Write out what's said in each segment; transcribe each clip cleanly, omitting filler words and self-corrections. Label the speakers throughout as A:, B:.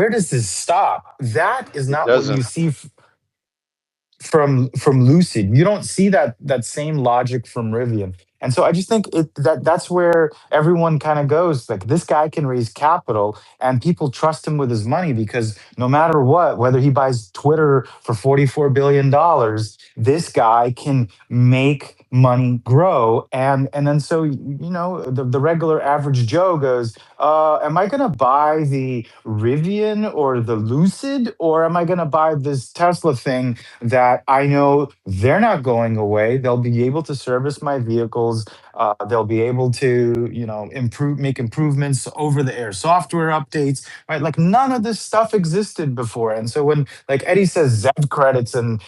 A: where does this stop? That is
B: It
A: not what you
B: doesn't.
A: see from Lucid. You don't see that same logic from Rivian. And so I just think that's where everyone kind of goes. Like, this guy can raise capital, and people trust him with his money because no matter what, whether he buys Twitter for $44 billion, this guy can make money grow. And then so the regular average Joe goes, am I going to buy the Rivian or the Lucid, or am I going to buy this Tesla thing that I know they're not going away? They'll be able to service my vehicles. They'll be able to, make improvements, over the air software updates, right? Like, none of this stuff existed before. And so when, like Eddie says, ZEV credits and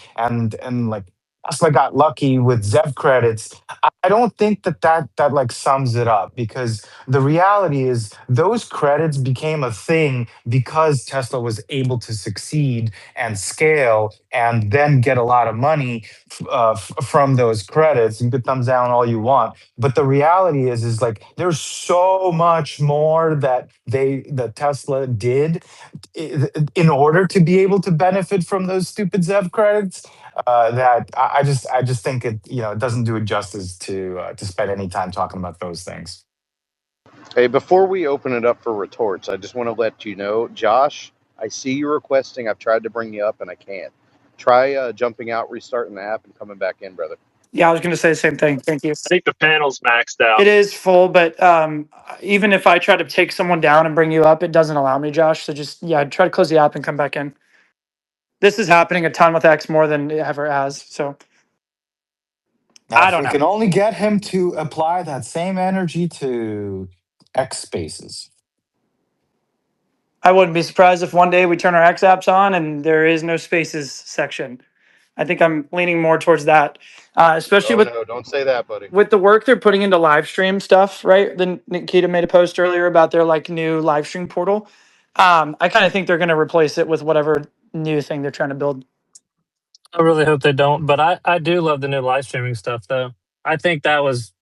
A: like Tesla got lucky with ZEV credits, I don't think that like sums it up, because the reality is those credits became a thing because Tesla was able to succeed and scale and then get a lot of money from those credits. You could thumbs down all you want, but the reality is like there's so much more that Tesla did in order to be able to benefit from those stupid ZEV credits, that I just think it doesn't do it justice to spend any time talking about those things.
B: Hey, before we open it up for retorts, I just want to let you know, Josh, I see you requesting. I've tried to bring you up and I can't. Try jumping out, restarting the app, and coming back in, brother.
C: Yeah, I was going to say the same thing. Thank you.
D: I think the panel's maxed
C: It
D: out.
C: is full, but even if I try to take someone down and bring you up, it doesn't allow me, Josh. So just, yeah, try to close the app and come back in. This is happening a ton with X, more than it ever has. So
A: Now,
C: I
A: if
C: don't
A: we
C: know.
A: can only get him to apply that same energy to X Spaces.
C: I wouldn't be surprised if one day we turn our X apps on and there is no spaces section. I think I'm leaning more towards that, especially
B: Oh,
C: with
B: no, don't say that, buddy.
C: the work they're putting into live stream stuff, right? Then Nikita made a post earlier about their like new live stream portal. I kind of think they're going to replace it with whatever new thing they're trying to build.
D: I really hope they don't, but I do love the new live streaming stuff though. I think that was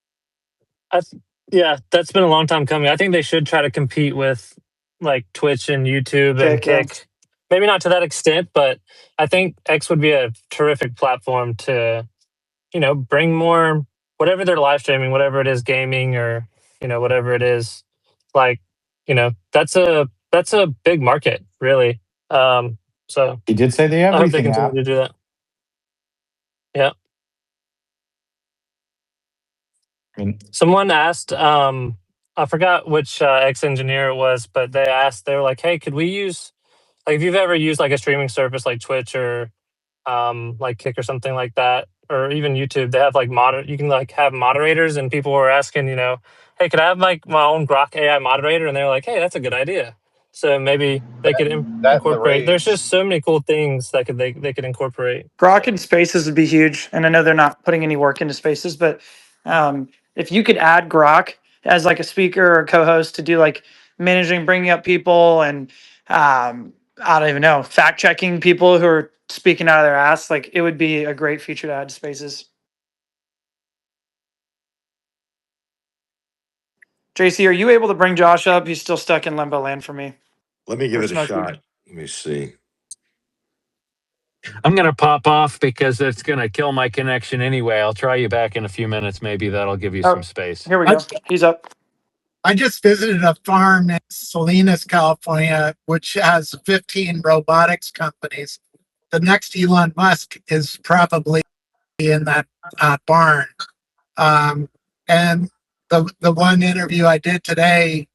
D: yeah, that's been a long time coming. I think they should try to compete with like Twitch and YouTube and
C: Kick, yeah.
D: Kick. Maybe not to that extent, but I think X would be a terrific platform to, bring more whatever they're live streaming, whatever it is, gaming or, whatever it is. Like, that's a big market, really. So
A: He did say the
D: I hope they
A: everything
D: continue
A: app.
D: to do that. Yeah.
A: I mean,
D: Someone asked, I forgot which ex engineer it was, but they were like, "Hey, could we use like if you've ever used like a streaming service like Twitch or like Kick or something like that, or even YouTube, they have like you can like have moderators, and people were asking, hey, could I have like my own Grok AI moderator? And they're like, hey, that's a good idea. So maybe they could
B: That and the
D: incorporate. There's
B: raids.
D: just so many cool things that they could incorporate.
C: Grok and Spaces would be huge, and I know they're not putting any work into Spaces, but if you could add Grok as like a speaker or co-host to do like managing, bringing up people, and I don't even know, fact checking people who are speaking out of their ass, like it would be a great feature to add to Spaces. JC, are you able to bring Josh up? He's still stuck in limbo land for me.
E: Let me give
C: Or
E: it a
C: Smokey.
E: shot. Let me see.
F: I'm going to pop off because it's going to kill my connection anyway. I'll try you back in a few minutes. Maybe that'll give you
C: Oh,
F: some space.
C: Here we go. He's up.
G: I just visited a farm in Salinas, California, which has 15 robotics companies. The next Elon Musk is probably in that barn. And the one interview I did today,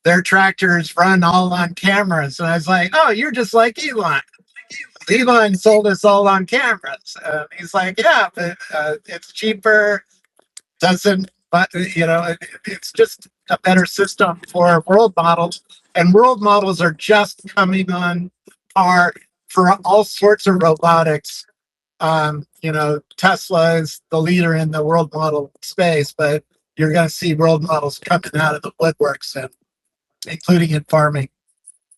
G: their tractors run all on cameras. And I was like, oh, you're just like Elon. Elon sold us all on cameras. He's like, yeah, but it's cheaper, doesn't, but it's just a better system for world models. And world models are just coming on par for all sorts of robotics. Tesla is the leader in the world model space, but you're going to see world models coming out of the woodworks, and including in farming.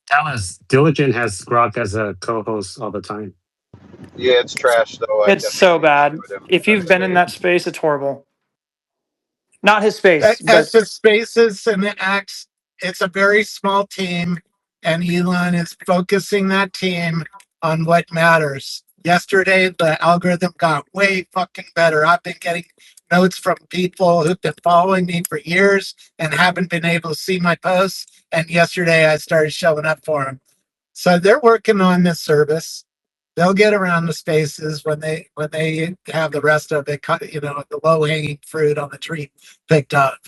H: Dallas, Diligent has Grok as a co-host all the time.
B: Yeah, it's trash, though.
C: It's so bad. If you've been in that space, it's horrible. Not his space,
G: As
C: but
G: the Spaces and the X, it's a very small team. and Elon is focusing that team on what matters. Yesterday, the algorithm got way fucking better. I've been getting notes from people who've been following me for years and haven't been able to see my posts. And yesterday, I started showing up for them. So they're working on this service. They'll get around the spaces when they have the rest of it, the low hanging fruit on the tree picked up.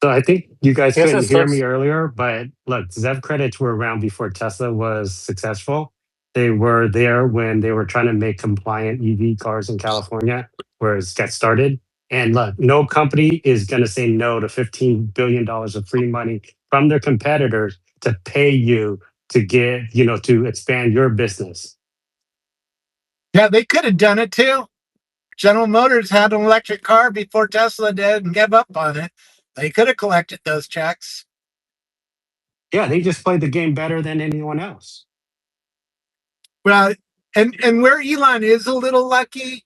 H: So I think you guys
D: I guess
H: couldn't
D: it
H: hear me
D: looks.
H: earlier, but look, ZEV credits were around before Tesla was successful. They were there when they were trying to make compliant EV cars in California, where it got started. And look, no company is going to say no to $15 billion of free money from their competitors to pay you to to expand your business.
G: Yeah, they could have done it too. General Motors had an electric car before Tesla did and gave up on it. They could have collected those checks.
H: Yeah, they just played the game better than anyone else.
G: Well, and where Elon is a little lucky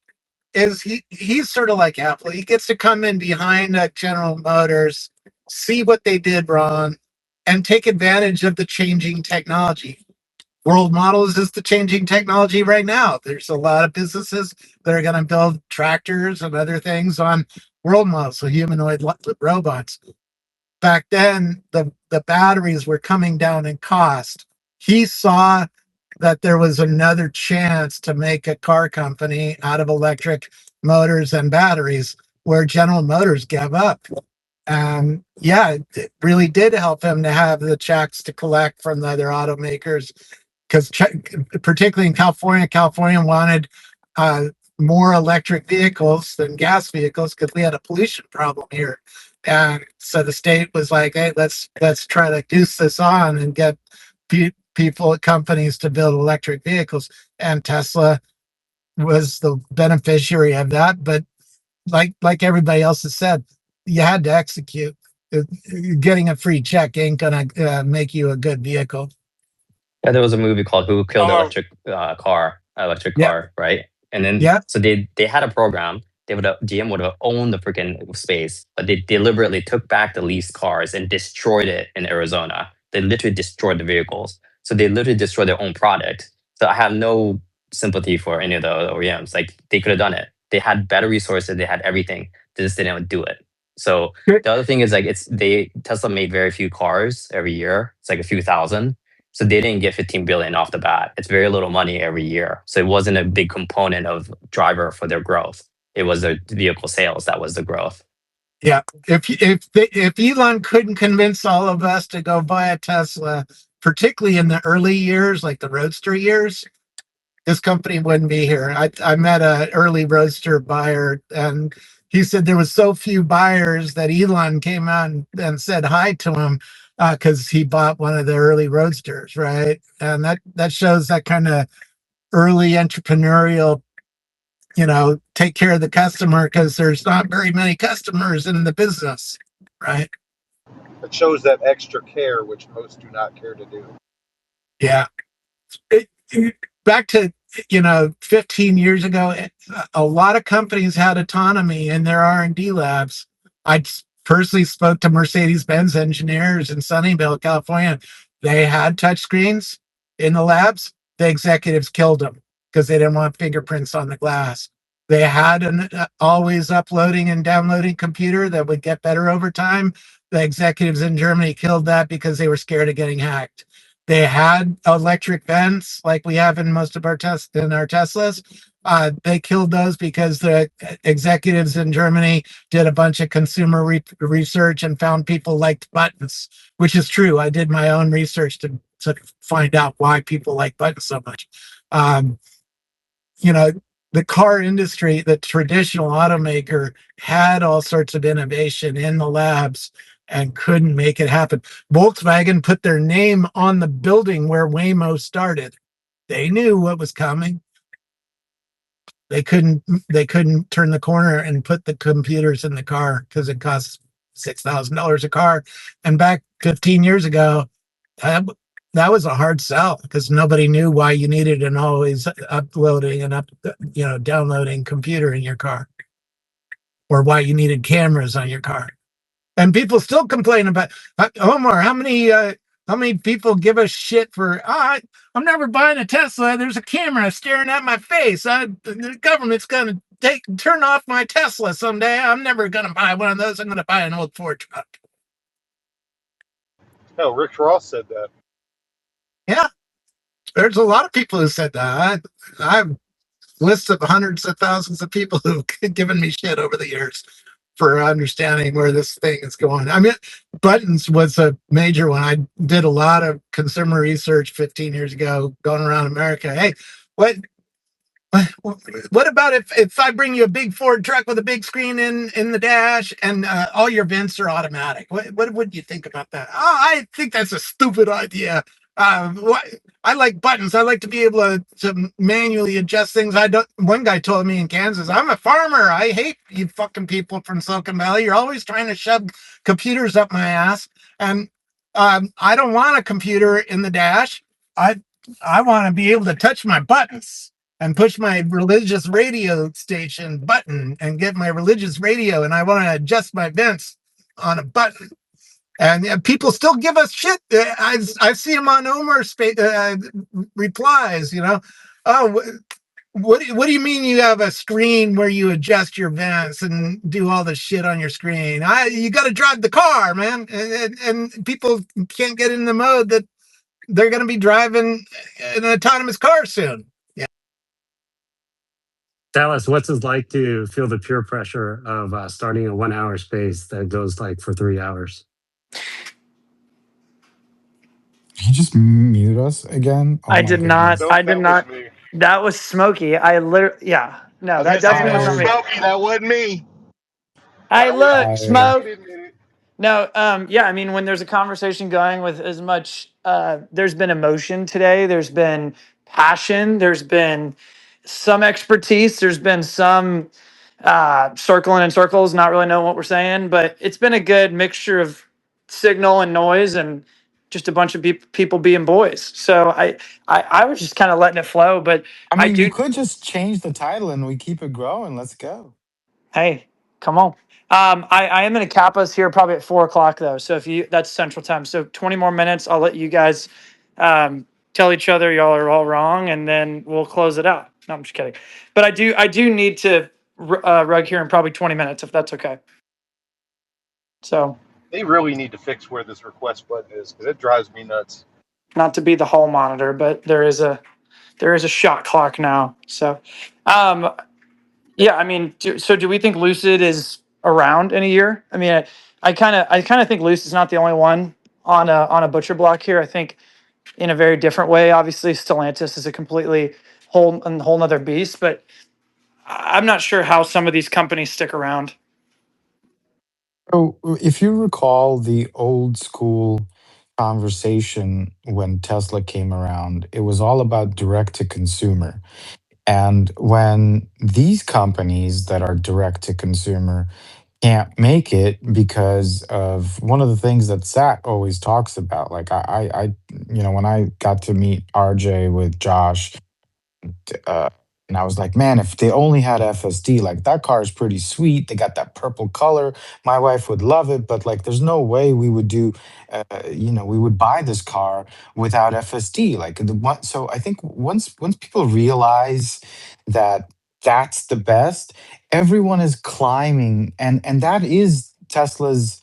G: is he's sort of like Apple. He gets to come in behind General Motors, see what they did wrong, and take advantage of the changing technology. World Models is the changing technology right now. There's a lot of businesses that are going to build tractors and other things on World Models, so humanoid robots. Back then, the batteries were coming down in cost. He saw that there was another chance to make a car company out of electric motors and batteries where General Motors gave up. And yeah, it really did help him to have the checks to collect from the other automakers because particularly in California wanted more electric vehicles than gas vehicles because we had a pollution problem here. And so the state was like, hey, let's try to goose this on and get people, companies to build electric vehicles. And Tesla was the beneficiary of that. But like everybody else has said, you had to execute. Getting a free check ain't gonna make you a good vehicle.
E: Yeah, there was a movie called "Who Killed the
G: Oh,
E: Electric
G: yeah,
E: Car," right? And then
G: yeah,
E: so they had a program. GM would have owned the freaking space, but they deliberately took back the leased cars and destroyed it in Arizona. They literally destroyed the vehicles. So they literally destroyed their own product. So I have no sympathy for any of the OEMs. Like they could have done it. They had better resources. They had everything. They just didn't do it. So the other thing is like Tesla made very few cars every year. It's like a few thousand. So they didn't get 15 billion off the bat. It's very little money every year. So it wasn't a big component of driver for their growth. It was the vehicle sales that was the growth.
G: yeah. If Elon couldn't convince all of us to go buy a Tesla, particularly in the early years, like the Roadster years, this company wouldn't be here. I met an early Roadster buyer, and he said there was so few buyers that Elon came out and said hi to him because he bought one of the early Roadsters, right? And that shows that kind of early entrepreneurial, take care of the customer because there's not very many customers in the business, right?
B: It shows that extra care, which most do not care to do.
G: Yeah. Back to 15 years ago, a lot of companies had autonomy in their R&D labs. I personally spoke to Mercedes-Benz engineers in Sunnyvale, California. They had touchscreens in the labs. The executives killed them because they didn't want fingerprints on the glass. They had an always uploading and downloading computer that would get better over time. The executives in Germany killed that because they were scared of getting hacked. They had electric vents like we have in most of our Teslas. They killed those because the executives in Germany did a bunch of consumer research and found people liked buttons, which is true. I did my own research to find out why people like buttons so much. The car industry, the traditional automaker, had all sorts of innovation in the labs and couldn't make it happen. Volkswagen put their name on the building where Waymo started. They knew what was coming. They couldn't turn the corner and put the computers in the car because it costs $6,000 a car. And back 15 years ago, that was a hard sell because nobody knew why you needed an always uploading and downloading computer in your car, or why you needed cameras on your car. And people still complain about Omar. How many people give a shit for? I'm never buying a Tesla. There's a camera staring at my face. The government's gonna turn off my Tesla someday. I'm never gonna buy one of those. I'm gonna buy an old Ford truck.
B: No, Rick Ross said that.
G: Yeah, there's a lot of people who said that. I have lists of hundreds of thousands of people who've given me shit over the years for understanding where this thing is going. I mean, buttons was a major one. I did a lot of consumer research 15 years ago, going around America. Hey, what about if I bring you a big Ford truck with a big screen in the dash and all your vents are automatic? What would you think about that? Oh, I think that's a stupid idea. I like buttons. I like to be able to manually adjust things. I don't. One guy told me in Kansas, I'm a farmer. I hate you fucking people from Silicon Valley. You're always trying to shove computers up my ass, and I don't want a computer in the dash. I want to be able to touch my buttons and push my religious radio station button and get my religious radio, and I want to adjust my vents on a button. And people still give us shit. I see them on Omar's replies. Oh, what do you mean you have a screen where you adjust your vents and do all the shit on your screen? You got to drive the car, man. And people can't get in the mode that they're going to be driving an autonomous car soon.
H: Dallas, what's it like to feel the peer pressure of starting a 1 hour space that goes like for 3 hours?
A: Can you just mute us again? Oh
C: I
A: my
C: did not.
A: goodness.
C: I did not. That was Smokey. I literally, yeah. No, that definitely wasn't me.
B: Smokey, that wasn't me.
C: Hey, look,
A: I
C: Smoke. No, yeah, I mean, when there's a conversation going with as much, there's been emotion today, there's been passion, there's been some expertise, there's been some circling in circles, not really knowing what we're saying, but it's been a good mixture of signal and noise and just a bunch of people being boys. So I was just kind of letting it flow, but
A: I
C: I
A: mean, you
C: do.
A: could just change the title and we keep it growing. Let's go.
C: Hey, come on. I am going to cap us here probably at 4 o'clock though. So that's Central Time. So 20 more minutes. I'll let you guys tell each other y'all are all wrong, and then we'll close it out. No, I'm just kidding. But I do need to rug here in probably 20 minutes if that's okay. So
B: They really need to fix where this request button is because it drives me nuts.
C: not to be the hall monitor, but there is a shot clock now. So yeah, I mean, do we think Lucid is around in a year? I mean, I kind of think Lucid's not the only one on a butcher block here. I think in a very different way. Obviously, Stellantis is a completely whole nother beast, but I'm not sure how some of these companies stick around.
A: So, if you recall the old school conversation when Tesla came around, it was all about direct to consumer. And when these companies that are direct to consumer can't make it because of one of the things that Sat always talks about, like when I got to meet RJ with Josh, uh, and I was like, man, if they only had FSD, like that car is pretty sweet. They got that purple color. My wife would love it, but like, there's no way we would we would buy this car without FSD. Like the one, so I think once people realize that that's the best, everyone is climbing, and that is Tesla's.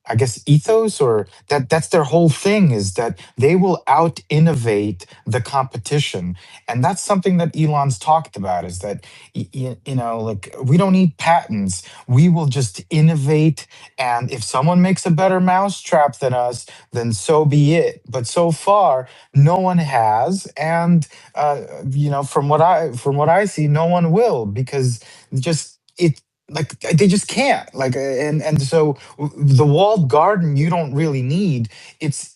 A: I guess ethos, or that's their whole thing, is that they will out innovate the competition. And that's something that Elon's talked about, is that like, we don't need patents, we will just innovate, and if someone makes a better mousetrap than us, then so be it. But so far no one has, and from what I see, no one will, because just it, like, they just can't, like, and so the walled garden you don't really need. It's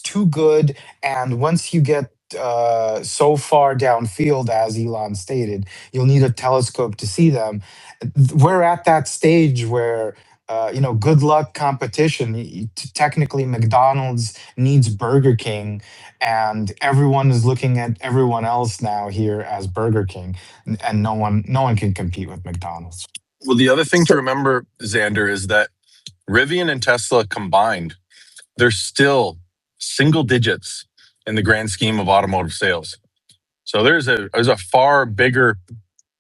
A: too good. And once you get so far downfield, as Elon stated, you'll need a telescope to see them. We're at that stage where good luck competition. Technically, McDonald's needs Burger King, and everyone is looking at everyone else now here as Burger King, and no one can compete with McDonald's.
I: Well, the other thing to
A: So,
I: remember, Xander, is that Rivian and Tesla combined, they're still single digits in the grand scheme of automotive sales. So there's a far bigger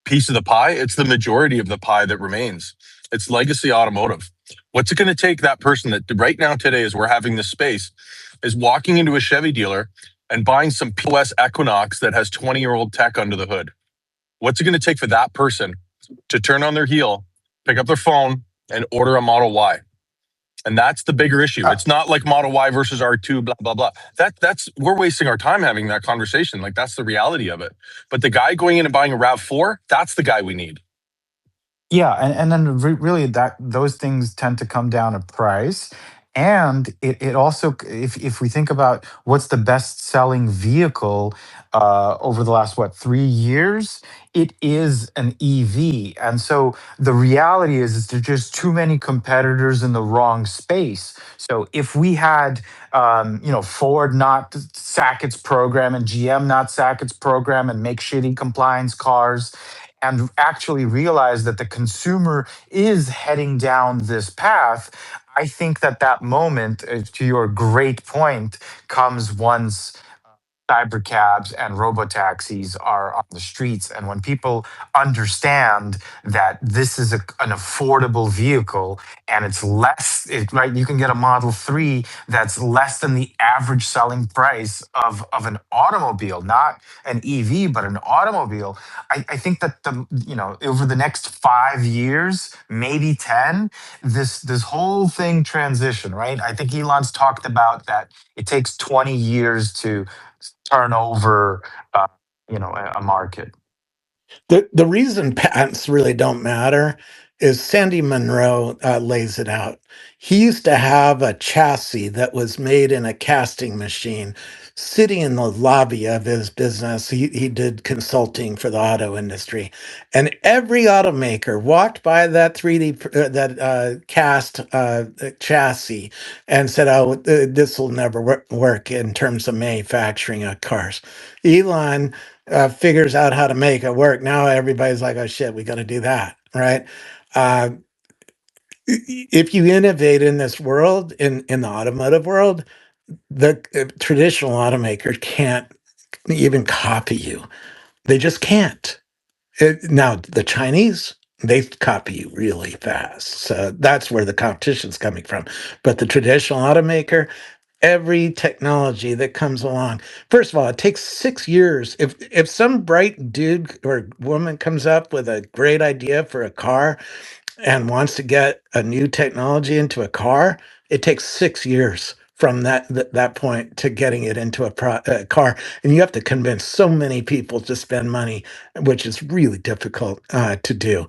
I: piece of the pie. It's the majority of the pie that remains. It's legacy automotive. What's it going to take that person that right now today, as we're having this space, is walking into a Chevy dealer and buying some POS Equinox that has 20-year-old tech under the hood? What's it going to take for that person to turn on their heel, pick up their phone, and order a Model Y? And that's the bigger issue. It's not like Model Y versus R2, blah, blah, blah. That's we're wasting our time having that conversation. Like, that's the reality of it. But the guy going in and buying a RAV4, that's the guy we need.
A: Yeah, and then really that those things tend to come down to price. And it also, if we think about what's the best selling vehicle over the last, what, 3 years, it is an EV. And so the reality is there's just too many competitors in the wrong space. So if we had, Ford not sack its program and GM not sack its program and make shitty compliance cars, and actually realize that the consumer is heading down this path, I think that that moment, to your great point, comes once cybercabs and robotaxis are on the streets. And when people understand that this is an affordable vehicle and it's less, right? You can get a Model 3 that's less than the average selling price of an automobile, not an EV, but an automobile. I think that over the next 5 years, maybe 10, this whole thing transition, right? I think Elon's talked about that it takes 20 years to turn over, a market.
G: The reason patents really don't matter is Sandy Munro lays it out. He used to have a chassis that was made in a casting machine sitting in the lobby of his business. He did consulting for the auto industry. And every automaker walked by that 3D, cast chassis and said, oh, this will never work in terms of manufacturing of cars. Elon figures out how to make it work. Now everybody's like, oh shit, we got to do that, right? Uh, if you innovate in this world, in the automotive world, the traditional automakers can't even copy you. They just can't. Now, the Chinese, they copy you really fast. So that's where the competition's coming from. But the traditional automaker, every technology that comes along. First of all, it takes 6 years. If some bright dude or woman comes up with a great idea for a car and wants to get a new technology into a car, it takes 6 years from that point to getting it into a car, and you have to convince so many people to spend money, which is really difficult to do.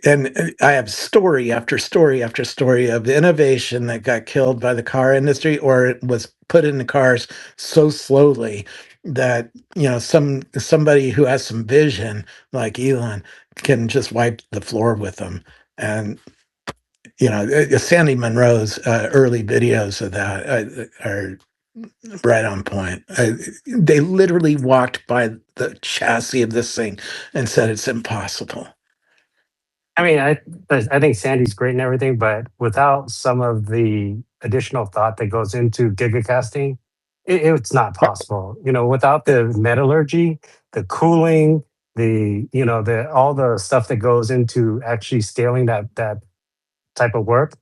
G: And I have story after story after story of innovation that got killed by the car industry, or it was put in the cars so slowly that somebody who has some vision like Elon can just wipe the floor with them. And Sandy Munro's early videos of that are right on point. They literally walked by the chassis of this thing and said it's impossible.
H: I mean, I think Sandy's great and everything, but without some of the additional thought that goes into gigacasting, it's not possible. Without the metallurgy, the cooling, the all the stuff that goes into actually scaling that type of work,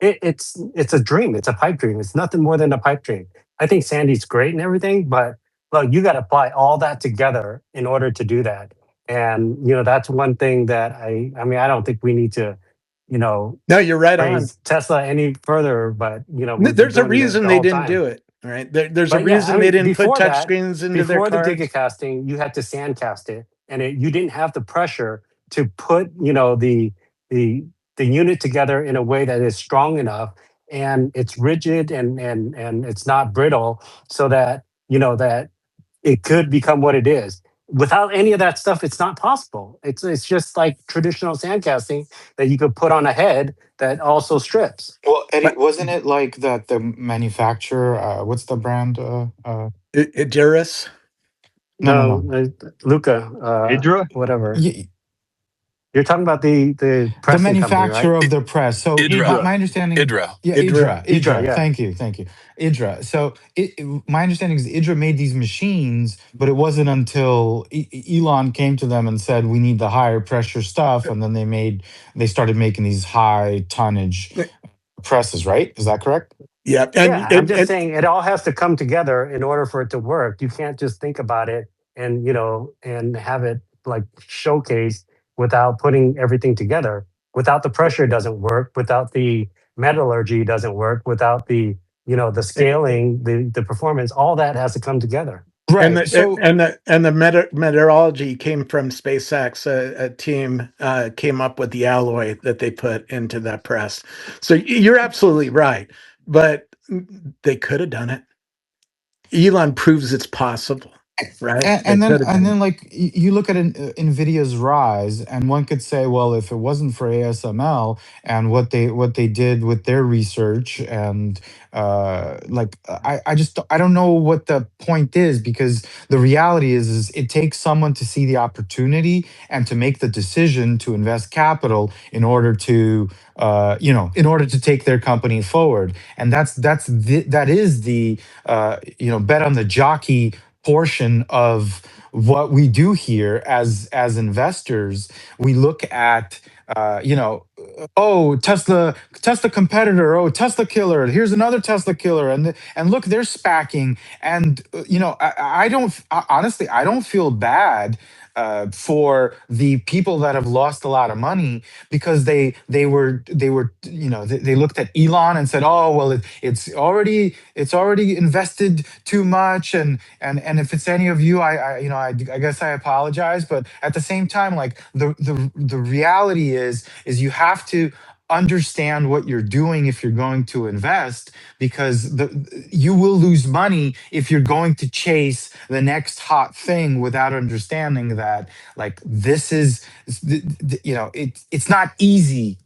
H: it's a dream. It's a pipe dream. It's nothing more than a pipe dream. I think Sandy's great and everything, but look, you got to apply all that together in order to do that. And that's one thing that I mean, I don't think we need to,
G: No, you're right on.
H: praise Tesla any further, but
G: There's a reason they didn't do it, right? There's a
H: But yeah,
G: reason
H: I mean,
G: they didn't put
H: before
G: touch
H: that,
G: screens into their
H: before the
G: cars.
H: gigacasting, you had to sandcast it, and you didn't have the pressure to put the unit together in a way that is strong enough and it's rigid and it's not brittle, so that that it could become what it is. Without any of that stuff, it's not possible. It's just like traditional sandcasting that you could put on a head that also strips.
A: Well, Eddie,
G: But
A: wasn't it like that the manufacturer, what's the brand?
G: Icarus,
A: No, no,
H: No,
A: no.
H: Luca,
J: Hydra?
H: whatever. You're talking about the
A: The
H: pressing company, right?
A: manufacturer of the press. So
I: IDRA.
A: my understanding,
I: IDRA.
A: yeah,
G: Idra.
H: Idra,
A: Idra.
H: yeah.
A: Thank you, Idra. So my understanding is Idra made these machines, but it wasn't until Elon came to them and said we need the higher pressure stuff, and then they started making these high tonnage presses. Right? Is that correct?
G: Yeah,
H: Yeah, I'm just saying it all has to come together in order for it to work. You can't just think about it and and have it like showcased without putting everything together. Without the pressure, it doesn't work. Without the metallurgy, it doesn't work. Without the the scaling, the performance, all that has to come together.
A: Right. So
G: and the meteorology came from SpaceX. A team came up with the alloy that they put into that press. So you're absolutely right, but they could have done it. Elon proves it's possible, right? They
A: and
G: could have done
A: then like you look at Nvidia's rise, and one could say, well, if it wasn't for ASML and what they did with their research, and like I don't know what the point is, because the reality is it takes someone to see the opportunity and to make the decision to invest capital in order to in order to take their company forward. And that is the bet on the jockey portion of what we do here as investors. We look at oh, Tesla competitor, oh, Tesla killer, here's another Tesla killer, and look, they're spacking. And I don't, honestly, I don't feel bad for the people that have lost a lot of money, because they looked at Elon and said, oh well, it's already invested too much, and if it's any of you, I guess I apologize. But at the same time, like the reality is you have to understand what you're doing if you're going to invest, because you will lose money if you're going to chase the next hot thing without understanding that, like, this is it's not easy.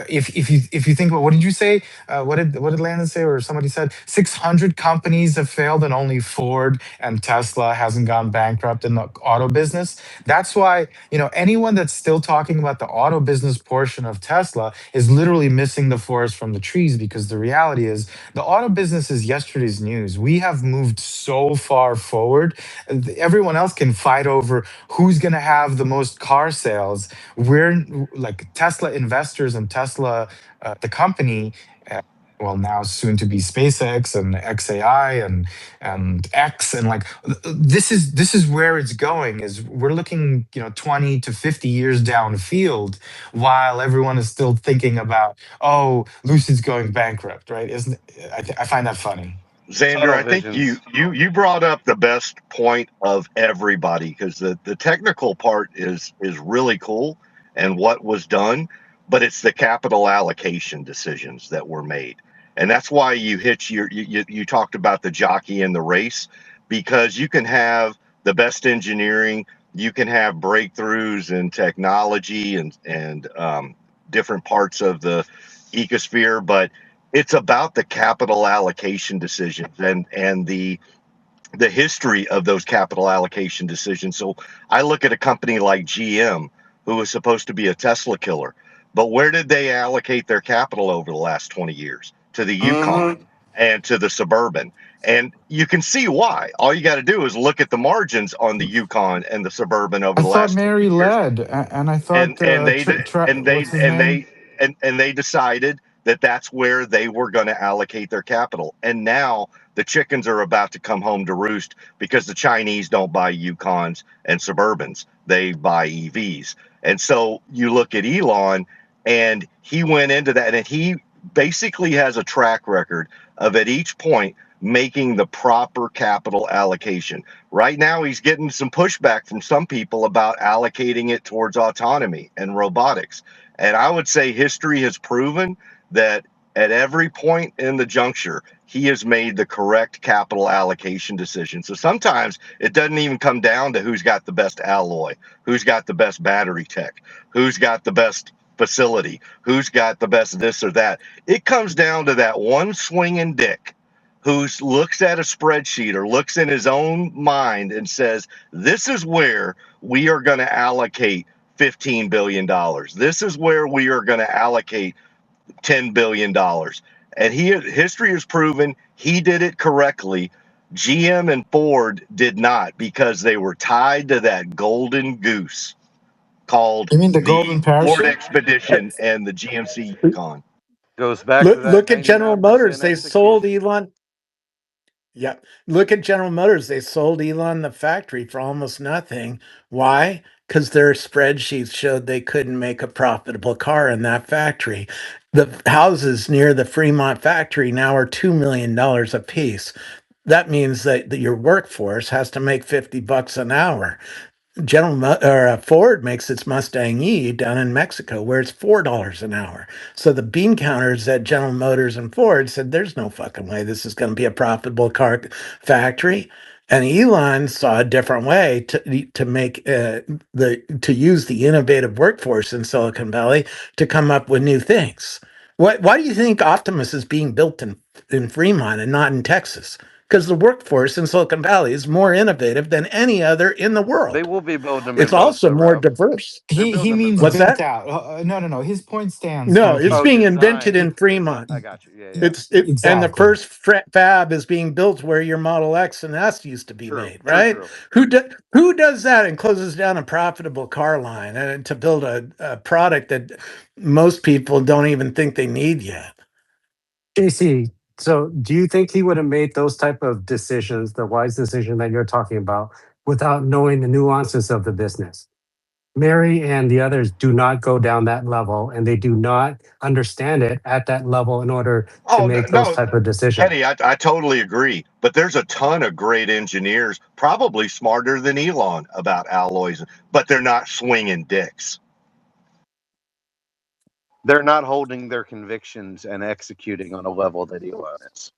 A: If you think about, what did you say? What did Landon say, or somebody said 600 companies have failed and only Ford and Tesla hasn't gone bankrupt in the auto business. That's why anyone that's still talking about the auto business portion of Tesla is literally missing the forest from the trees, because the reality is the auto business is yesterday's news. We have moved so far forward. Everyone else can fight over who's going to have the most car sales. We're like Tesla investors and Tesla, the company, uh, well, now soon to be SpaceX and XAI and X, and like this is where it's going. Is we're looking 20 to 50 years downfield, while everyone is still thinking about, oh, Lucid's going bankrupt, right? Isn't I find that funny.
J: Xander,
B: Tunnel
J: I think you
B: visions.
J: you brought up the best point of everybody, because the technical part is really cool and what was done, but it's the capital allocation decisions that were made. And that's why you talked about the jockey in the race, because you can have the best engineering, you can have breakthroughs in technology and different parts of the ecosphere, but it's about the capital allocation decisions and the history of those capital allocation decisions. So I look at a company like GM, who was supposed to be a Tesla killer, but where did they allocate their capital over the last 20 years? To the Yukon and to the Suburban. And you can see why. All you got to do is look at the margins on the Yukon and the Suburban over
A: I
J: the
A: thought
J: last 20
A: Mary
J: years.
A: led, and I
J: and
A: thought
J: and they
A: what's his name?
J: and they decided that that's where they were going to allocate their capital. And now the chickens are about to come home to roost, because the Chinese don't buy Yukons and Suburbans, they buy EVs. And so you look at Elon, and he went into that, and he basically has a track record of, at each point, making the proper capital allocation. Right now, he's getting some pushback from some people about allocating it towards autonomy and robotics. And I would say history has proven that at every point in the juncture, he has made the correct capital allocation decision. So sometimes it doesn't even come down to who's got the best alloy, who's got the best battery tech, who's got the best facility, who's got the best this or that. It comes down to that one swinging dick who looks at a spreadsheet or looks in his own mind and says, this is where we are going to allocate $15 billion. This is where we are going to allocate $10 billion. And history has proven he did it correctly. GM and Ford did not, because they were tied to that golden goose called
A: You mean the
J: the
A: golden
J: Ford
A: parachute?
J: Expedition and the GMC Yukon.
B: Goes back to
G: Look,
B: that
G: look at General
B: 99%
G: Motors. They sold
B: execution.
G: Elon. Yeah. Look at General Motors. They sold Elon the factory for almost nothing. Why? Because their spreadsheets showed they couldn't make a profitable car in that factory. The houses near the Fremont factory now are $2 million a piece. That means that your workforce has to make $50 an hour. Ford makes its Mustang E down in Mexico, where it's $4 an hour. So the bean counters at General Motors and Ford said, "There's no fucking way this is going to be a profitable car factory." And Elon saw a different way to make to use the innovative workforce in Silicon Valley to come up with new things. Why do you think Optimus is being built in Fremont and not in Texas? Because the workforce in Silicon Valley is more innovative than any other in the
B: They
G: world.
B: will be building them in
G: It's
B: both,
G: also
B: though,
G: more
B: Ralph.
G: diverse.
B: They're
A: He
B: building them in
A: means
B: both.
G: What's
A: built
G: that?
A: out. No. His point stands.
G: No,
A: Thank
G: it's
A: you.
B: Oh,
G: being invented
B: design.
G: in Fremont.
B: I got you. Yeah, yeah.
G: And the
A: Exactly.
G: first fab is being built where your Model X and S used to be
B: True,
G: made,
B: true,
G: right?
B: true.
G: Who does that and closes down a profitable car line and to build a product that most people don't even think they need yet?
H: JC, so do you think he would have made those type of decisions, the wise decision that you're talking about, without knowing the nuances of the business? Mary and the others do not go down that level, and they do not understand it at that level in order to
J: Oh,
H: make those
J: no,
H: type of decisions.
J: Kenny, I totally agree. But there's a ton of great engineers, probably smarter than Elon about alloys, but they're not swinging dicks.
B: They're not holding their convictions and executing on a level that Elon is.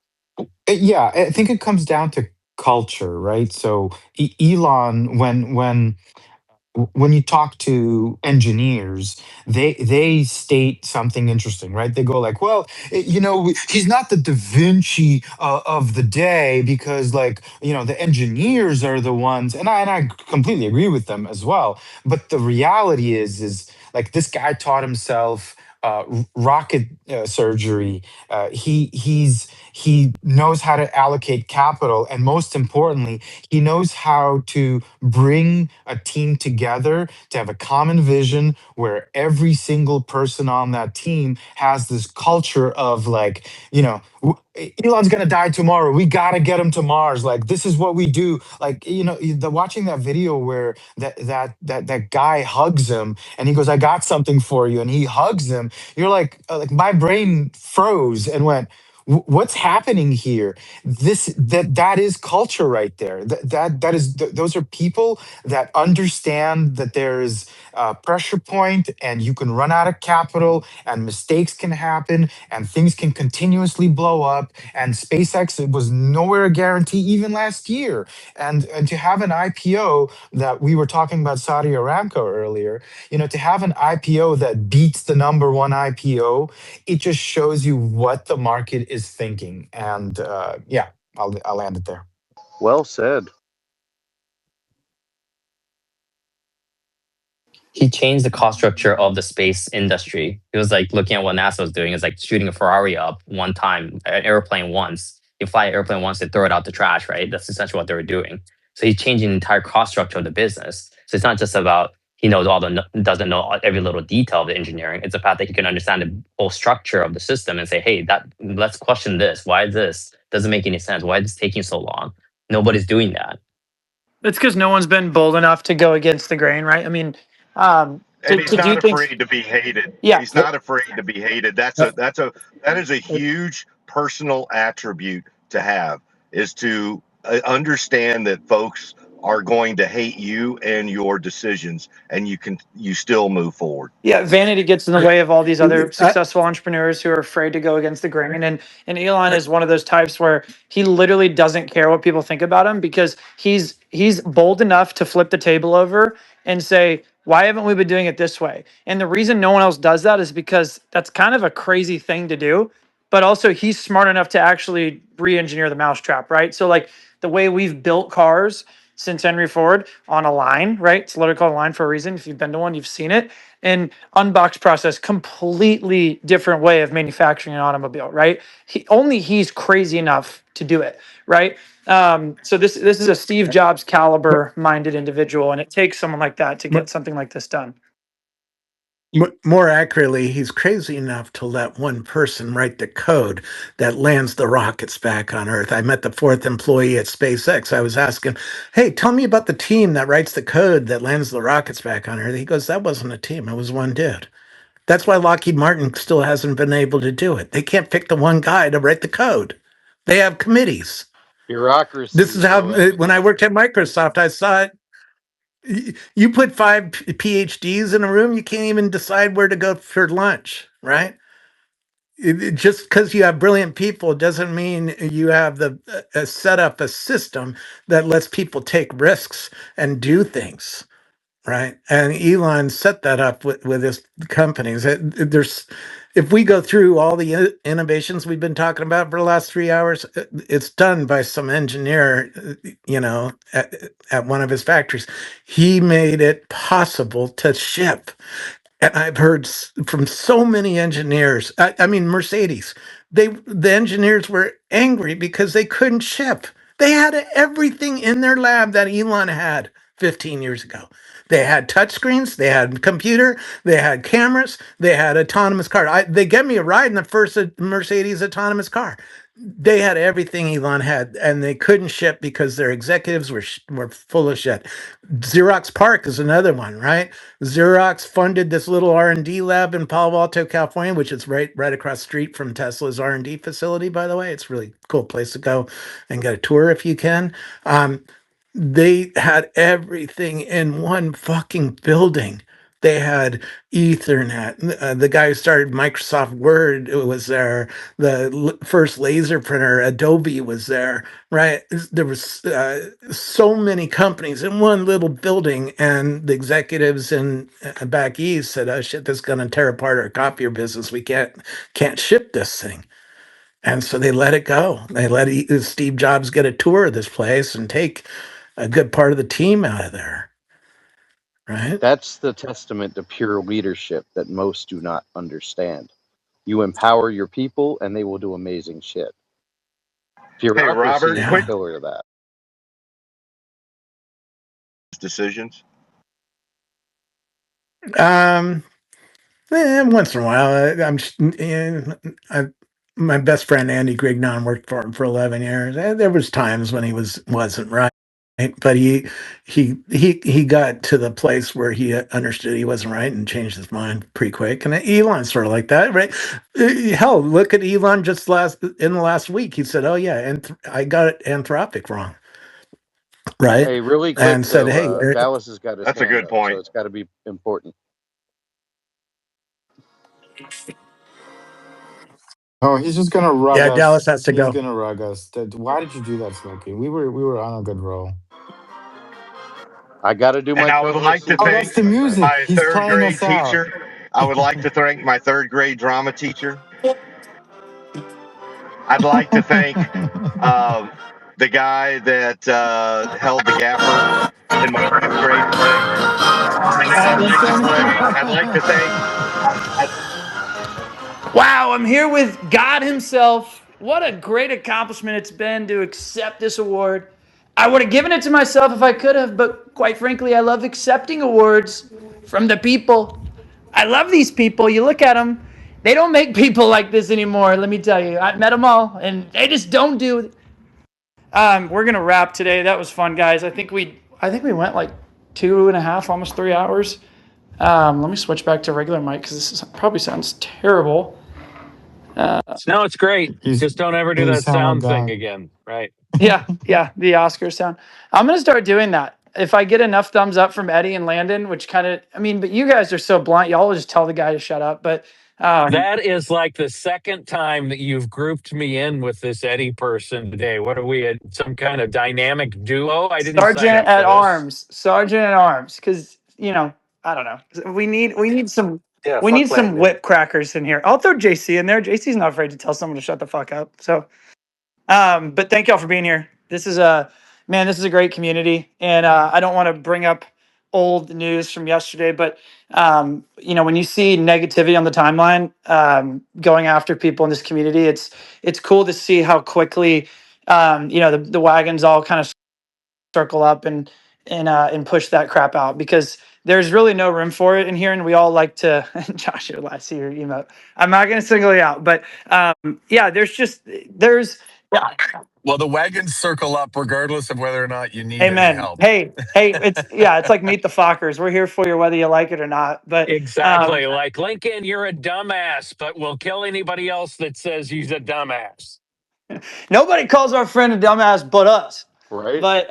A: Yeah, I think it comes down to culture, right? So Elon, when you talk to engineers, they state something interesting, right? They go like, well, he's not the Da Vinci of the day, because, like, the engineers are the ones, and I completely agree with them as well. But the reality is like, this guy taught himself rocket surgery. He knows how to allocate capital, and most importantly, he knows how to bring a team together to have a common vision where every single person on that team has this culture of, like, Elon's gonna die tomorrow. We gotta get him to Mars. Like, this is what we do. Like, watching that video where that guy hugs him and he goes, "I got something for you," and he hugs him. You're like, my brain froze and went, What's happening here?" That is culture right there. Those are people that understand that there is a pressure point, and you can run out of capital, and mistakes can happen, and things can continuously blow up. And SpaceX, it was nowhere a guarantee even last year. And to have an IPO, that we were talking about Saudi Aramco earlier, to have an IPO that beats the number one IPO, it just shows you what the market is thinking. And yeah, I'll land it there.
B: Well said.
E: He changed the cost structure of the space industry. He was like looking at what NASA was doing. It's like shooting a Ferrari up one time, an airplane once. You fly an airplane once, they throw it out the trash, right? That's essentially what they were doing. So he's changing the entire cost structure of the business. So it's not just about he knows doesn't know every little detail of the engineering. It's the fact that he can understand the whole structure of the system and say, hey, let's question this. Why this doesn't make any sense? Why is this taking so long? Nobody's doing that.
C: It's because no one's been bold enough to go against the grain, right? I mean,
J: And he's
C: to do
J: not
C: things.
J: afraid to be hated.
C: Yeah.
J: He's not afraid to be hated. That is a huge personal attribute to have, is to understand that folks are going to hate you and your decisions, and you still move forward.
C: Yeah, vanity gets in the way of all these other
G: I,
C: successful entrepreneurs who are afraid to go against the grain. And Elon is one of those types where he literally doesn't care what people think about him, because he's bold enough to flip the table over and say, why haven't we been doing it this way? And the reason no one else does that is because that's kind of a crazy thing to do. But also, he's smart enough to actually re-engineer the mousetrap, right? So, like, the way we've built cars, since Henry Ford on a line, right? It's literally called a line for a reason. If you've been to one, you've seen it. And unbox process, completely different way of manufacturing an automobile, right? Only he's crazy enough to do it, right? So this is a Steve Jobs caliber minded individual, and it takes someone like that to get something like this done.
G: More accurately, he's crazy enough to let one person write the code that lands the rockets back on Earth. I met the fourth employee at SpaceX. I was asking, hey, tell me about the team that writes the code that lands the rockets back on Earth. He goes, that wasn't a team, it was one dude. That's why Lockheed Martin still hasn't been able to do it. They can't pick the one guy to write the code. They have committees. This is
B: Bureaucracy,
G: how,
B: bro. That's what
G: when
B: it
G: I
B: is.
G: worked at Microsoft, I saw it. You put five PhDs in a room, you can't even decide where to go for lunch, right? Just because you have brilliant people doesn't mean you have the set up a system that lets people take risks and do things, right? And Elon set that up with his companies. There's, if we go through all the innovations we've been talking about for the last 3 hours, it's done by some engineer, at one of his factories. He made it possible to ship. And I've heard from so many engineers. I mean, Mercedes. The engineers were angry because they couldn't ship. They had everything in their lab that Elon had 15 years ago. They had touchscreens, they had computer, they had cameras, they had autonomous car. They gave me a ride in the first Mercedes autonomous car. They had everything Elon had, and they couldn't ship because their executives were full of shit. Xerox PARC is another one, right? Xerox funded this little R&D lab in Palo Alto, California, which is right across the street from Tesla's R&D facility, by the way. It's a really cool place to go and get a tour if you can. They had everything in one fucking building. They had Ethernet. The guy who started Microsoft Word was there. The first laser printer, Adobe, was there. Right? There was so many companies in one little building, and the executives in back east said, "Oh shit, this is going to tear apart our copier business. We can't ship this thing." And so they let it go. They let Steve Jobs get a tour of this place and take a good part of the team out of there, right?
B: That's the testament to pure leadership that most do not understand. You empower your people, and they will do amazing shit. Bureaucracy
J: Robert,
B: is
G: Yeah.
B: the
J: quick
B: killer of that.
J: decisions.
G: Once in a while, my best friend Andy Grignon worked for him for 11 years. There was times when he wasn't right, but he got to the place where he understood he wasn't right and changed his mind pretty quick. And Elon's sort of like that, right? Hell, look at Elon just in the last week. He said, "Oh yeah, and I got Anthropic wrong," right?
B: Hey, really
G: And
B: quick
G: said,
B: though,
G: "Hey,
B: Dallas has got his
J: That's a
B: hand
J: good
B: up, so
J: point.
B: it's got to be important.
A: Oh, he's just gonna rug
G: yeah, Dallas
A: us.
G: has to
A: He's
G: go."
A: gonna rug us. Why did you do that, Smokey? We were on a good roll.
B: I got to do
J: And
B: my
J: I would like to
B: co-hosting
A: Oh,
B: duties,
A: that's
J: thank
A: the
B: my friend.
A: music.
J: my
A: He's
J: third
A: playing
J: grade
A: us out.
J: teacher. I would like to thank my third grade drama teacher. I'd like to thank the guy that held the gaffer in my fifth grade play. And
A: Edison.
J: I'd like to thank.
C: Wow, I'm here with God Himself. What a great accomplishment it's been to accept this award. I would have given it to myself if I could have, but quite frankly, I love accepting awards from the people. I love these people. You look at them, they don't make people like this anymore, let me tell you. I've met them all, and they just don't do. We're gonna wrap today. That was fun, guys. I think we went like 2.5, almost 3 hours. Let me switch back to regular mic because this probably sounds terrible.
F: No, it's great.
A: He's
F: Just don't ever do
A: you
F: that
A: sound like
F: sound thing
A: that.
F: again. Right.
C: Yeah, the Oscar sound. I'm gonna start doing that. If I get enough thumbs up from Eddie and Landon, which kind of, I mean, but you guys are so blunt. Y'all will just tell the guy to shut up. But
F: That is like the second time that you've grouped me in with this Eddie person today. What are we, some kind of dynamic duo? I didn't sign
C: Sergeant
F: up for
C: at
F: this.
C: Arms, Sergeant at Arms, because I don't know. We need some
F: Yeah,
C: we need
F: fuck
C: some
F: Landon.
C: whip crackers in here. I'll throw JC in there. JC's not afraid to tell someone to shut the fuck up. So, but thank y'all for being here. This is man, this is a great community, and I don't want to bring up old news from yesterday, but when you see negativity on the timeline, going after people in this community, it's cool to see how quickly the wagons all kind of circle up and push that crap out, because there's really no room for it in here, and we all like to. Josh, I see your emote. I'm not going to single you out, but yeah, there's yeah.
I: Well, the wagons circle up regardless of whether or not you need any
C: Amen.
I: help.
C: Hey, it's like Meet the Fockers. We're here for you whether you like it or not. But
F: Exactly. Like, Lincoln, you're a dumbass, but we'll kill anybody else that says he's a dumbass.
C: nobody calls our friend a dumbass but us.
B: Right?
C: But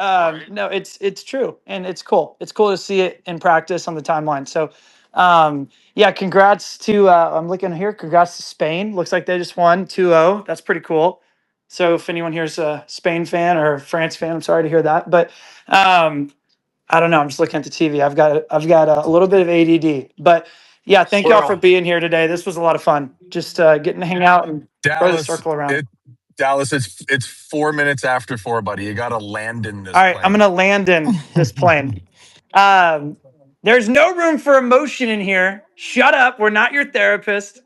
C: no, it's true, and it's cool. It's cool to see it in practice on the timeline. So yeah, congrats to I'm looking here. Congrats to Spain. Looks like they just won 2-0. That's pretty cool. So if anyone here's a Spain fan or a France fan, I'm sorry to hear that. But I don't know. I'm just looking at the TV. I've got a little bit of ADD. But yeah, thank y'all for being here today. This was a lot of fun. Just getting to hang out and throw the
I: Dallas,
C: circle around.
I: Dallas, it's 4 minutes after 4, buddy. You got to land in this.
C: All right,
I: plane.
C: I'm gonna land in this plane. There's no room for emotion in here. Shut up. We're not your therapist.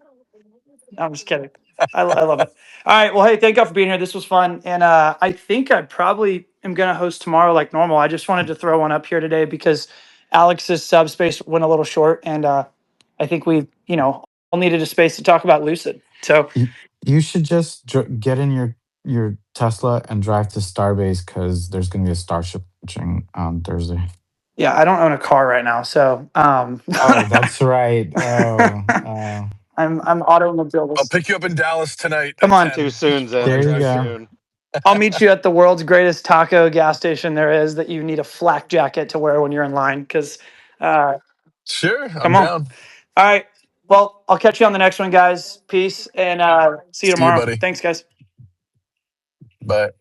C: No, I'm just kidding. I love it. All right. Well, hey, thank y'all for being here. This was fun. And I think I probably am going to host tomorrow like normal. I just wanted to throw one up here today because Alex's subspace went a little short. And I think we, all needed a space to talk about Lucid. So
A: You should just get in your Tesla and drive to Starbase because there's going to be a Starship launching on Thursday.
C: yeah, I don't own a car right now. So
A: Oh, that's right. Oh.
C: I'm automobile.
I: I'll pick you up in Dallas tonight.
C: Come on.
B: Too soon, Zen.
A: There you
B: Too
A: go.
B: soon.
C: I'll meet you at the world's greatest taco gas station there is that you need a flak jacket to wear when you're in line. Because,
I: Sure, I'm
C: come on.
I: down.
C: All right. Well, I'll catch you on the next one, guys. Peace and see you
I: See you,
C: tomorrow.
I: buddy.
C: Thanks, guys.
I: Bye.